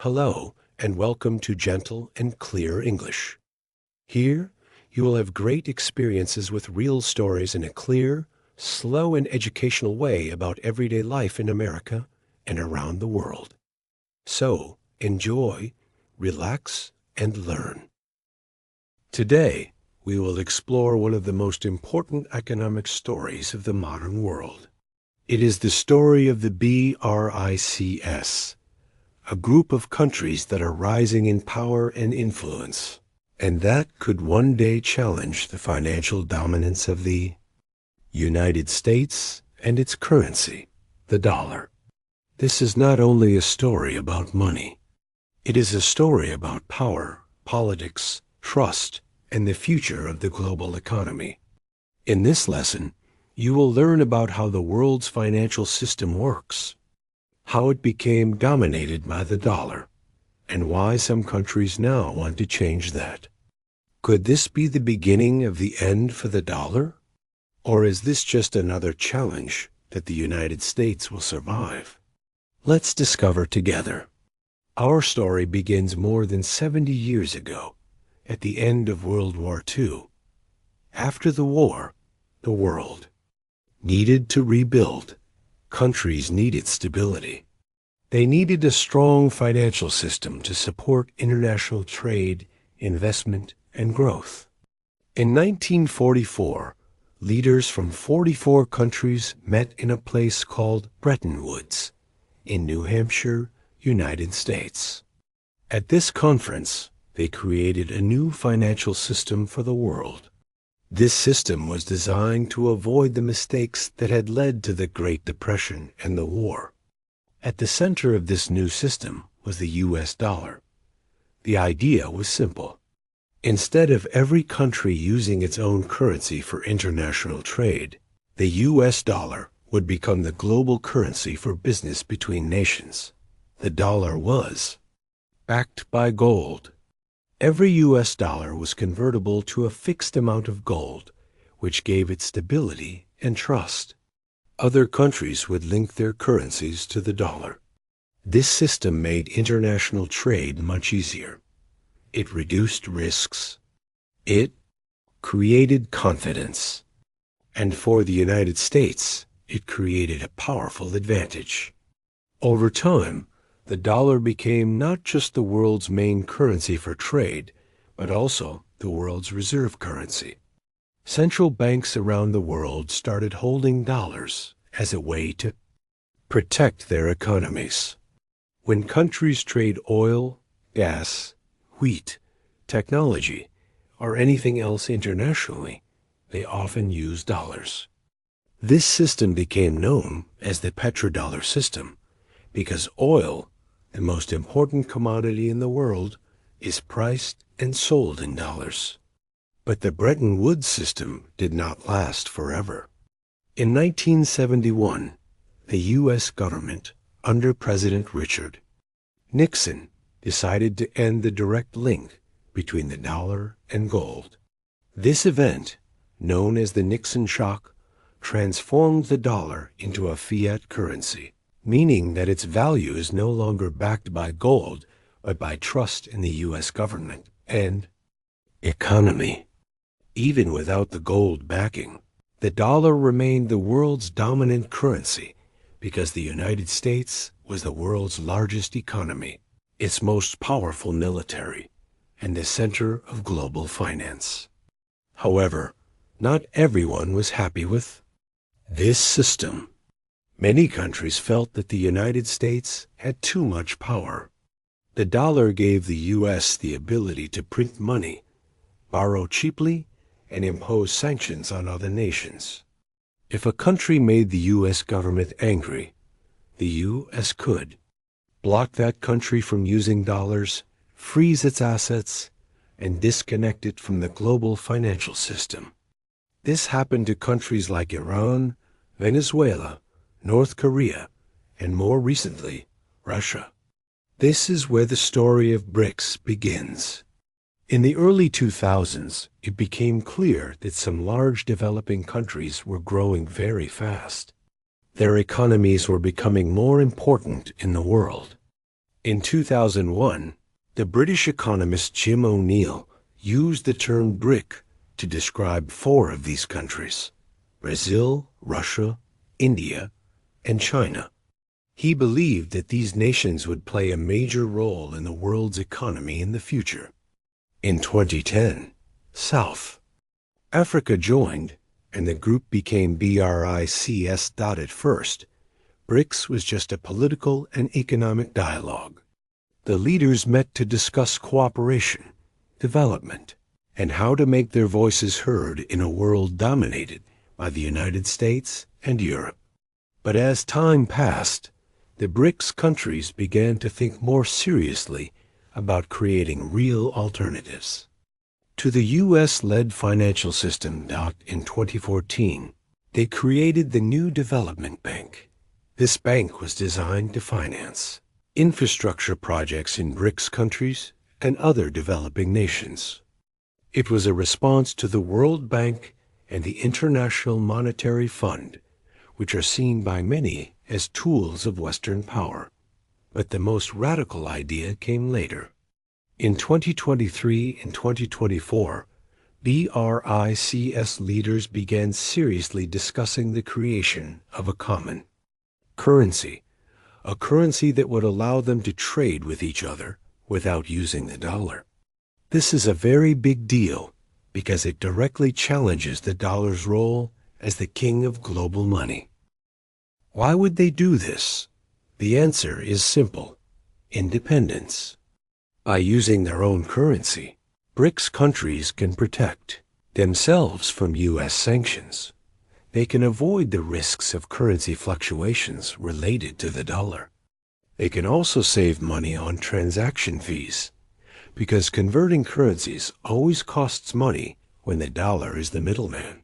Hello, and welcome to Gentle and Clear English. Here, you will have great experiences with real stories in a clear, slow, and educational way about everyday life in America and around the world. So, enjoy, relax, and learn. Today, we will explore one of the most important economic stories of the modern world. It is the story of the BRICS, a group of countries that are rising in power and influence, and that could one day challenge the financial dominance of the United States and its currency, the dollar. This is not only a story about money. It is a story about power, politics, trust, and the future of the global economy. In this lesson, you will learn about how the world's financial system works, how it became dominated by the dollar, and why some countries now want to change that. Could this be the beginning of the end for the dollar? Or is this just another challenge that the United States will survive? Let's discover together. Our story begins more than 70 years ago, at the end of World War II. After the war, the world needed to rebuild. Countries needed stability. They needed a strong financial system to support international trade, investment, and growth. In 1944, leaders from 44 countries met in a place called Bretton Woods, in New Hampshire, United States. At this conference, they created a new financial system for the world. This system was designed to avoid the mistakes that had led to the Great Depression and the war. At the center of this new system was the U.S. dollar. The idea was simple. Instead of every country using its own currency for international trade, the U.S. dollar would become the global currency for business between nations. The dollar was backed by gold. Every U.S. dollar was convertible to a fixed amount of gold, which gave it stability and trust. Other countries would link their currencies to the dollar. This system made international trade much easier. It reduced risks. It created confidence. And for the United States, it created a powerful advantage. Over time, the dollar became not just the world's main currency for trade, but also the world's reserve currency. Central banks around the world started holding dollars as a way to protect their economies. When countries trade oil, gas, wheat, technology, or anything else internationally, they often use dollars. This system became known as the petrodollar system because oil, the most important commodity in the world, is priced and sold in dollars. But the Bretton Woods system did not last forever. In 1971, the U.S. government, under President Richard Nixon, decided to end the direct link between the dollar and gold. This event, known as the Nixon shock, transformed the dollar into a fiat currency, meaning that its value is no longer backed by gold, but by trust in the U.S. government and economy. Even without the gold backing, the dollar remained the world's dominant currency because the United States was the world's largest economy, its most powerful military, and the center of global finance. However, not everyone was happy with this system. Many countries felt that the United States had too much power. The dollar gave the U.S. the ability to print money, borrow cheaply, and impose sanctions on other nations. If a country made the U.S. government angry, the U.S. could block that country from using dollars, freeze its assets, and disconnect it from the global financial system. This happened to countries like Iran, Venezuela, North Korea, and more recently, Russia. This is where the story of BRICS begins. In the early 2000s, it became clear that some large developing countries were growing very fast. Their economies were becoming more important in the world. In 2001, the British economist Jim O'Neill used the term BRIC to describe four of these countries: Brazil, Russia, India, and China. He believed that these nations would play a major role in the world's economy in the future. In 2010, South Africa joined, and the group became BRICS. At first, BRICS was just a political and economic dialogue. The leaders met to discuss cooperation, development, and how to make their voices heard in a world dominated by the United States and Europe. But as time passed, the BRICS countries began to think more seriously about creating real alternatives to the U.S.-led financial system. In 2014, they created the new Development Bank. This bank was designed to finance infrastructure projects in BRICS countries and other developing nations. It was a response to the World Bank and the International Monetary Fund, which are seen by many as tools of Western power. But the most radical idea came later. In 2023 and 2024, BRICS leaders began seriously discussing the creation of a common currency, a currency that would allow them to trade with each other without using the dollar. This is a very big deal because it directly challenges the dollar's role as the king of global money. Why would they do this? The answer is simple: independence. By using their own currency, BRICS countries can protect themselves from U.S. sanctions. They can avoid the risks of currency fluctuations related to the dollar. They can also save money on transaction fees, because converting currencies always costs money when the dollar is the middleman.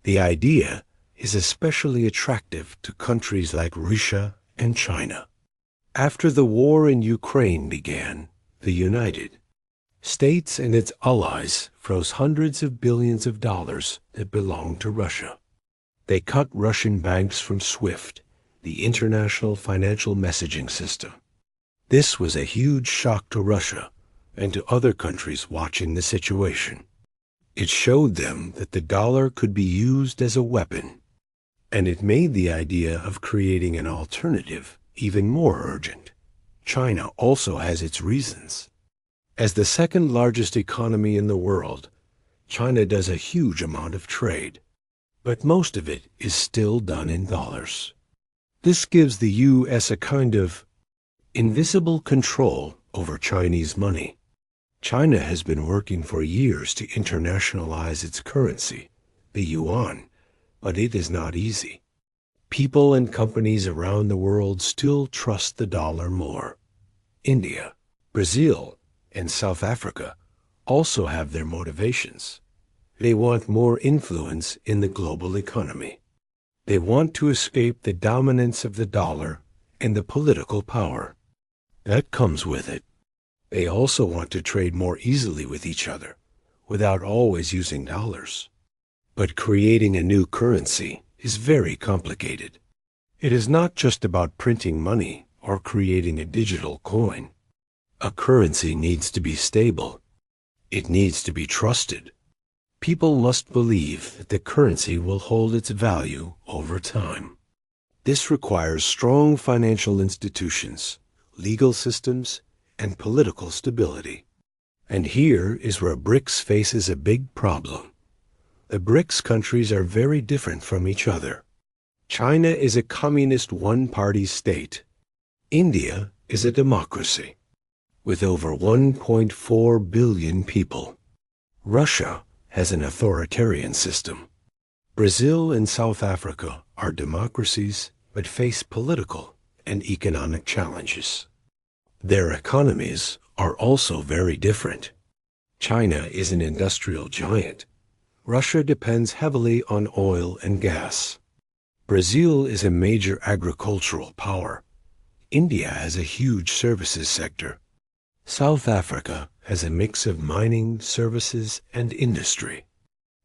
The idea is especially attractive to countries like Russia and China. After the war in Ukraine began, the United States and its allies froze hundreds of billions of dollars that belonged to Russia. They cut Russian banks from SWIFT, the international financial messaging system. This was a huge shock to Russia and to other countries watching the situation. It showed them that the dollar could be used as a weapon, and it made the idea of creating an alternative even more urgent. China also has its reasons. As the second largest economy in the world, China does a huge amount of trade, but most of it is still done in dollars. This gives the U.S. a kind of invisible control over Chinese money. China has been working for years to internationalize its currency, the yuan, but it is not easy. People and companies around the world still trust the dollar more. India, Brazil, and South Africa also have their motivations. They want more influence in the global economy. They want to escape the dominance of the dollar and the political power that comes with it. They also want to trade more easily with each other, without always using dollars. But creating a new currency is very complicated. It is not just about printing money or creating a digital coin. A currency needs to be stable. It needs to be trusted. People must believe that the currency will hold its value over time. This requires strong financial institutions, legal systems, and political stability. And here is where BRICS faces a big problem. The BRICS countries are very different from each other. China is a communist one-party state. India is a democracy with over 1.4 billion people. Russia has an authoritarian system. Brazil and South Africa are democracies but face political and economic challenges. Their economies are also very different. China is an industrial giant. Russia depends heavily on oil and gas. Brazil is a major agricultural power. India has a huge services sector. South Africa has a mix of mining, services, and industry.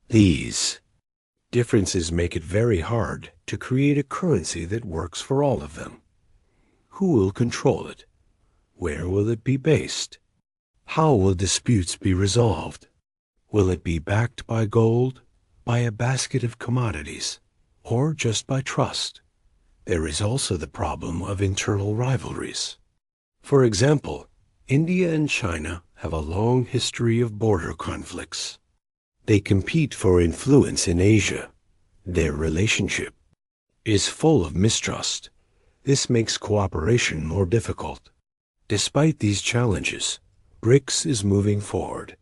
These differences make it very hard to create a currency that works for all of them. Who will control it? Where will it be based? How will disputes be resolved? Will it be backed by gold, by a basket of commodities, or just by trust? There is also the problem of internal rivalries. For example, India and China have a long history of border conflicts. They compete for influence in Asia. Their relationship is full of mistrust. This makes cooperation more difficult. Despite these challenges, BRICS is moving forward.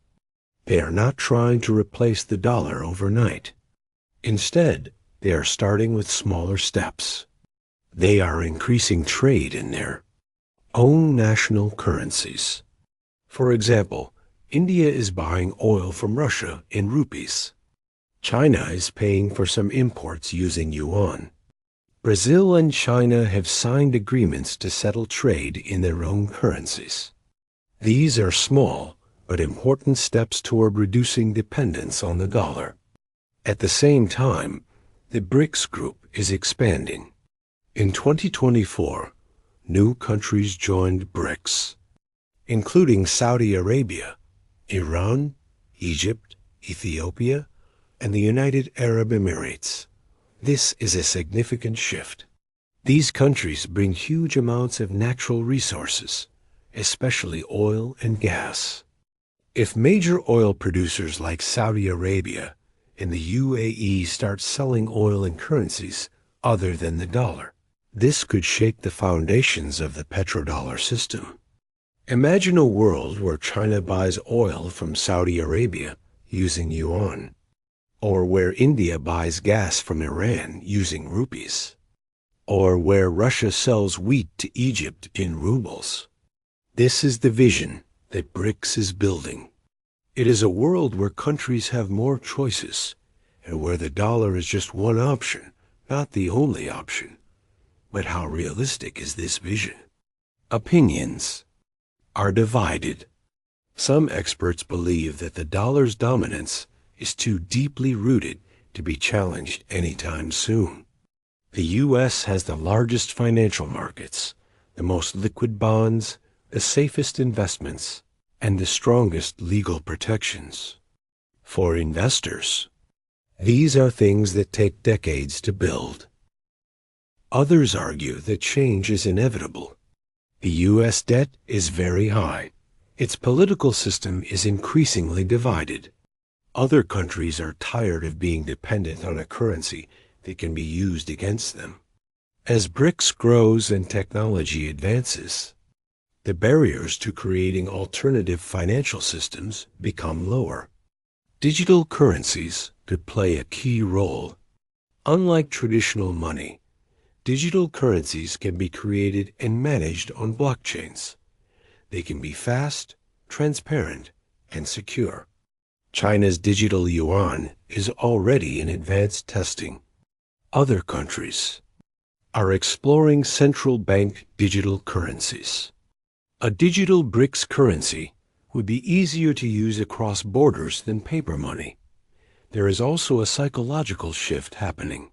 They are not trying to replace the dollar overnight. Instead, they are starting with smaller steps. They are increasing trade in their own national currencies. For example, India is buying oil from Russia in rupees. China is paying for some imports using yuan. Brazil and China have signed agreements to settle trade in their own currencies. These are small but important steps toward reducing dependence on the dollar. At the same time, the BRICS group is expanding. In 2024, new countries joined BRICS, including Saudi Arabia, Iran, Egypt, Ethiopia, and the United Arab Emirates. This is a significant shift. These countries bring huge amounts of natural resources, especially oil and gas. If major oil producers like Saudi Arabia and the UAE start selling oil in currencies other than the dollar, this could shake the foundations of the petrodollar system. Imagine a world where China buys oil from Saudi Arabia using yuan, or where India buys gas from Iran using rupees, or where Russia sells wheat to Egypt in rubles. This is the vision that BRICS is building. It is a world where countries have more choices, and where the dollar is just one option, not the only option. But how realistic is this vision? Opinions are divided. Some experts believe that the dollar's dominance is too deeply rooted to be challenged anytime soon. The U.S. has the largest financial markets, the most liquid bonds, the safest investments, and the strongest legal protections. For investors, these are things that take decades to build. Others argue that change is inevitable. The U.S. debt is very high. Its political system is increasingly divided. Other countries are tired of being dependent on a currency that can be used against them. As BRICS grows and technology advances, the barriers to creating alternative financial systems become lower. Digital currencies could play a key role. Unlike traditional money, digital currencies can be created and managed on blockchains. They can be fast, transparent, and secure. China's digital yuan is already in advanced testing. Other countries are exploring central bank digital currencies. A digital BRICS currency would be easier to use across borders than paper money. There is also a psychological shift happening.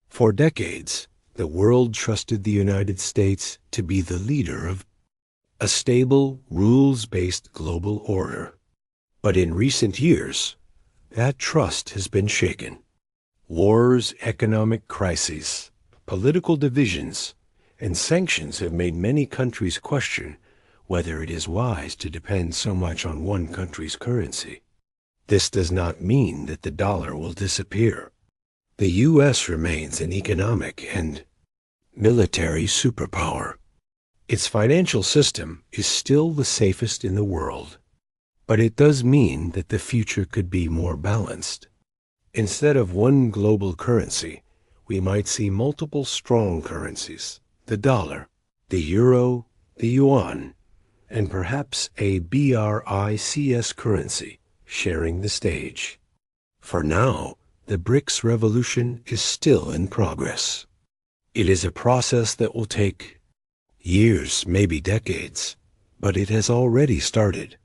For decades, the world trusted the United States to be the leader of a stable, rules-based global order. But in recent years, that trust has been shaken. Wars, economic crises, political divisions, and sanctions have made many countries question whether it is wise to depend so much on one country's currency. This does not mean that the dollar will disappear. The U.S. remains an economic and military superpower. Its financial system is still the safest in the world. But it does mean that the future could be more balanced. Instead of one global currency, we might see multiple strong currencies: the dollar, the euro, the yuan, and perhaps a BRICS currency sharing the stage. For now, the BRICS Revolution is still in progress. It is a process that will take years, maybe decades, but it has already started.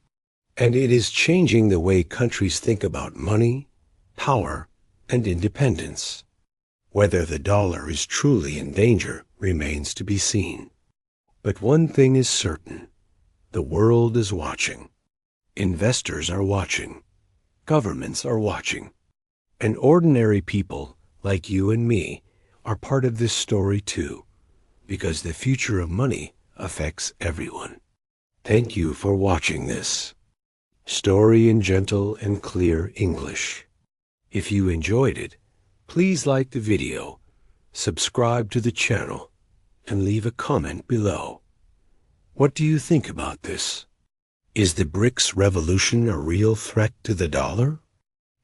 And it is changing the way countries think about money, power, and independence. Whether the dollar is truly in danger remains to be seen. But one thing is certain: The world is watching. Investors are watching. Governments are watching. And ordinary people like you and me are part of this story too, because the future of money affects everyone. Thank you for watching this story in gentle and clear English. If you enjoyed it, please like the video, subscribe to the channel, and leave a comment below. What do you think about this? Is the BRICS Revolution a real threat to the dollar?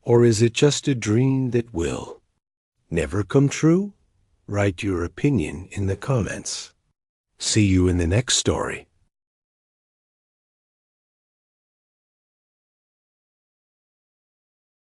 Or is it just a dream that will never come true? Write your opinion in the comments. See you in the next story.